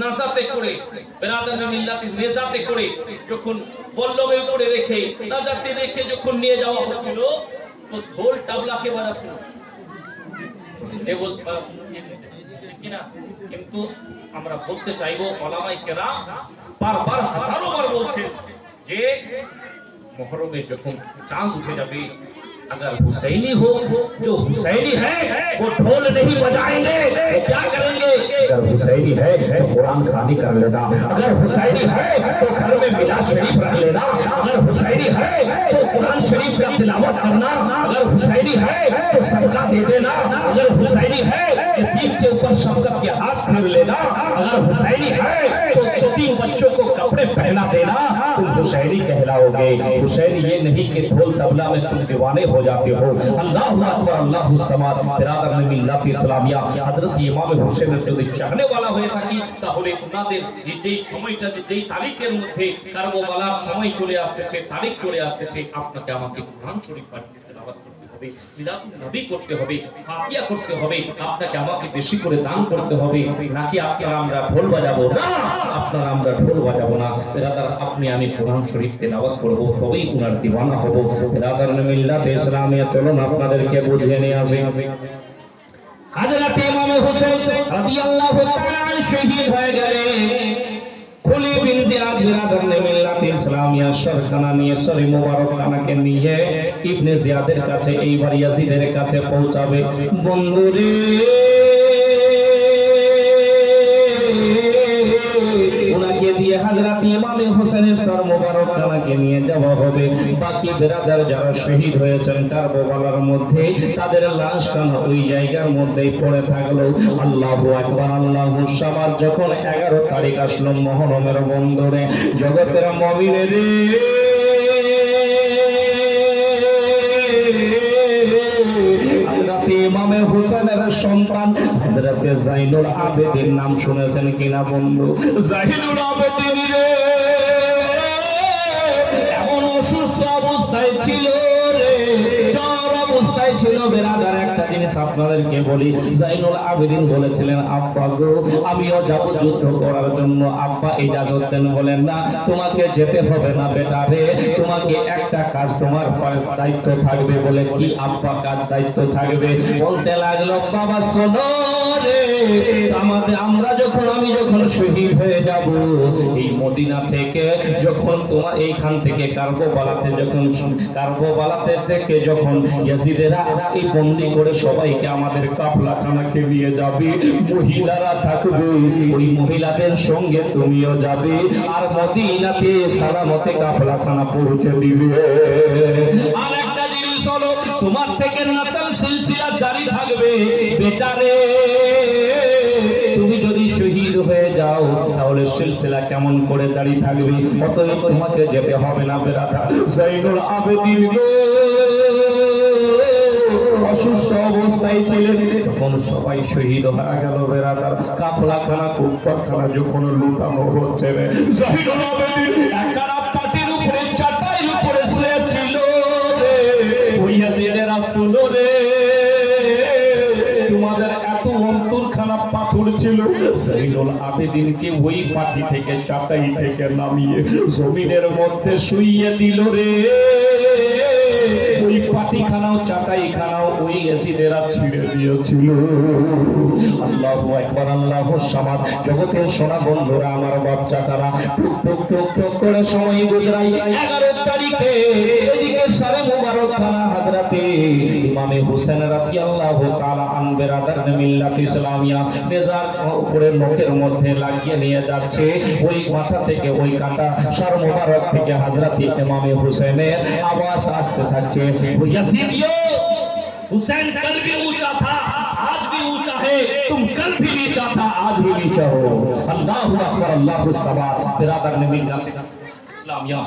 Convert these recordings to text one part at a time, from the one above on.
নাসাতে করে বেরাদার মিল্লাতে নেজাতে করে যখন বল্লমের উপরে রেখে নাজাতে রেখে যখন নিয়ে যাওয়া হচ্ছিল তো ঢোল তাবলাকে বাজাচ্ছিল কিনা। কিন্তু আমরা বলতে চাইবো ওলামায়ে কেরাম বারবার হাজারো বার বলছেন যে মুহররমে যখন চাঁদ উঠে যাবে अगर हुसैनी हो जो हुसैनी है वो ढोल नहीं बजाएंगे तो क्या करेंगे। अगर हुसैनी है तो कुरान खानी कर लेना, अगर हुसैनी है तो घर में मिलाद शरीफ रख लेना, अगर हुसैनी है तो कुरान शरीफ का तिलावत करना, अगर हुसैनी है तो सदका दे देना, अगर हुसैनी है यतीम के ऊपर शफकत के हाथ फेर लेना, अगर हुसैनी है तो तीन बच्चों को कपड़े पहना देना, तुम हुसैनी कहलाओगे। हुसैनी ये नहीं कि ढोल तबला में तुम दीवाने हो जाते हो। अल्लाहु अकबर अल्लाहु समाद। बिरादर मिल्लत इस्लामिया हजरत इमाम हुसैনের যদি চাহনে वाला হয়ে থাকি তাহলে ওনাদের যেই সময়টা যেই তারিখের মধ্যে কারবালার সময় চলে আসছে, তারিখ চলে আসছে, আপনাকে আমাকে কোরআন শরীফ পাঠ তেলাওয়াত করতে হবে, মিলাদুন নবী করতে হবে, ফাতিহা করতে হবে, আপনাকে আমাকে বেশি করে দান করতে হবে। নাকি আপনারা আমরা ঢোল বাজাবো না, আপনারা আমরা ঢোল বাজাবো না। বিরাদার আপনি আমি কোরআন শরীফ তেলাওয়াত করব, তবেই ওনার দিওয়ানা হব। বিরাদার মিল্লাত ইসলামিয়া চলুন আপনাদেরকে বুঝিয়ে নিয়ে আসি। হযরত ইমাম হুসাইন রাদিয়াল্লাহু তাআলা শহীদ হয়ে গেলেন। খুলি বিন জিয়াদ বিরাদর মিল্লাত ইসলামিয়া সরখানা নিয়ে সরি মুবারক খানাকে নিয়ে ইবনে জিয়াদের কাছে এইবার ইয়াজিদের কাছে পৌঁছাবে। বন্ধুরে ওনাকে দিয়ে হযরত ইমাম হোসেনের সর মুবারক খানাকে নিয়ে যাওয়া হবে। বাকি বিরাদার যারা শহীদ হয়েছেন কারবালার মধ্যে তাদের লাশ কান ওই জায়গার মধ্যেই পড়ে থাকলো। আল্লাহু আকবার আল্লাহু সামাদ। যখন 11 তারিখ আসলো মুহররমের বন্ধরে জগতের মুমিনের ইমাম হুসেনের সন্তান হযরত জাইনুল আবেদিন নাম শুনেছেন কিনা বন্ধু? জাইনুল আবেদিন রে এমন অসুস্থ অবস্থায় ছিল রে, জ্বর অবস্থায় ছিল। বেরাদার একটা জিনিস আপনাদেরকে বলি, জাইনুল আবেদিন বলেছিলেন আব্বা গো আমিও যাব যুদ্ধ করার জন্য। আব্বা ইজাজত দেন, বলেন না তোমাকে যেতে হবে না বেটা রে, তোমাকে একটা কাজ তোমার দায়িত্ব থাকবে। বলে কি আব্বা কাজ দায়িত্ব থাকবে? বলতে লাগলো বাবা শোনো রে, আমরা যখন আমি যখন শহীদ হয়ে যাব এই মদিনা থেকে, যখন তোমার এইখান থেকে কারবালাতে থেকে যখন ইয়াজিদেরা এই বন্দী করে সবাইকে আমাদের কাফলাখানাকে নিয়ে যাবে, মহিলারা থাকবে, ওই মহিলাদের সঙ্গে তুমিও যাবে আর মদিনাতে সালামতে কাফলাখানা পৌঁছে দিবে। আর একটা জিনিস হলো তোমার থেকে নাসল সিলসিলা জারি থাকবে বেটারে। তুমি যদি শহীদ হয়ে যাও তাহলে সিলসিলা কেমন করে জারি থাকবে? অতএব তোমাকে যেতে হবে না বেরাদার। জাইনুল আবেদিন অসুস্থ অবস্থায় ছিলেন, তখন সবাই শহীদ হয়ে গেল বেরাদার। কাফলাখানা কুফাখানা যখন লুটানো হচ্ছে, জাইনুল আবেদিন একখানা পাটির উপরে চাটাইয়ের উপরে শুয়েছিল রে। ওই ইয়াজিদেরা শুনো রে, তোমাদের এত অন্তরখানা পাথর ছিল, জাইনুল আবেদিনকে ওই পাটি থেকে চাটাই থেকে নামিয়ে জমিনের মধ্যে শুইয়ে দিল রে। ওই পাটিখানাও চাটাইখানাও ওই এসিদেরা ছিঁড়ে দিয়েছিল। আল্লাহু আকবার আল্লাহু সামাদ। জগতের সোনা বন্ধুরা আমার বাপ চাচারা টুক টুক টুক করে সময় গুজরাই 11 তারিখে এদিকে সারে মুবারক খানা হযরতে ইমাম হুসেন রাদিয়াল্লাহু তাআলা আন বিরাদার মিল্লাত ইসলামিয়া নেজার উপরে নখের মধ্যে লাগিয়ে নিয়ে যাচ্ছে। ওই মাথা থেকে ওই কাটা সার মুবারক থেকে হযরতে ইমাম হুসেনের আওয়াজ আসতে থাকছে, यजीदियों हुसैन कल भी ऊंचा था आज भी ऊंचा है, तुम कल भी नीचा था आज भी नीचा हो। अल्लाहु अकबर अल्लाहु सबात। बिरादर ने मिल्लत इस्लामिया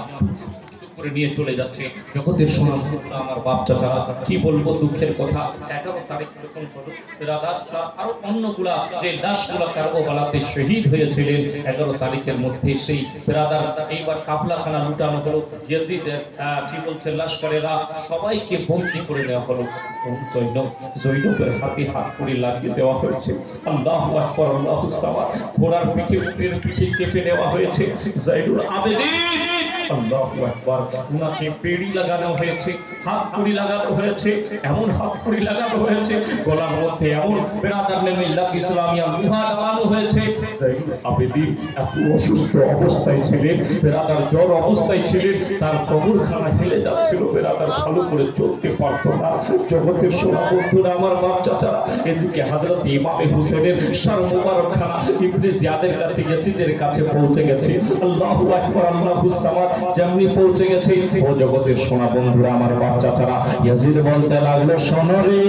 করে নিয়ে চলে যাচ্ছে। জগতের সোনার টুকরা আমার বাপ চাচারা, কি বলবো দুঃখের কথা। 11 তারিখ যখন হলো বেরাদার শাহ আরো অন্যগুলা যে লাশগুলা কারবালাতে শহীদ হয়েছিলেন, 11 তারিখের মধ্যে সেই বেরাদার এইবার কাফলাখানা লুটানো হলো। ইয়াজিদের কি বলছে লস্করেরা সবাইকে বন্দী করে নেওয়া হলো। জৈনবের হাতে হাত করে লাগিয়ে দেওয়া হয়েছে। আল্লাহু আকবার, আল্লাহু সামাদ। ঘোড়ার পিঠে চেপে নেওয়া হয়েছে জৈনুল আবেদিন। আল্লাহু আকবার। উনাকে বেড়ি লাগানো হয়েছে, হাত কড়ি লাগানো হয়েছে, এমন হাত কড়ি লাগানো হয়েছে গলার মধ্যে এমন বেরাদার মিল্লাত ইসলামিয়া লোহা লাগানো হয়েছে। জৈনুল আবেদিন এত অসুস্থ অবস্থায় ছিলেন, বেরাদার জ্বর অবস্থায় ছিলেন, তার কবরখানা হেলে যাচ্ছিল, বেরাদার ভালো করে চলতে পারত না। জগতের সোনা বন্ধুরা আমার বাপ চাচারা, এদিকে হযরত ইমামে হুসেনের সর মুবারক খানা ইবনে জিয়াদের কাছে ইয়াজিদের কাছে পৌঁছে গেছে। আল্লাহু আকবার, আল্লাহু সামাদ। যেমনি পৌঁছে গেছে, ও জগতের সোনা বন্ধুরা আমার বাপ চাচারা, ইয়াজিদ বলতে লাগলো, শোনো রে,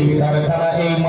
এই সরকার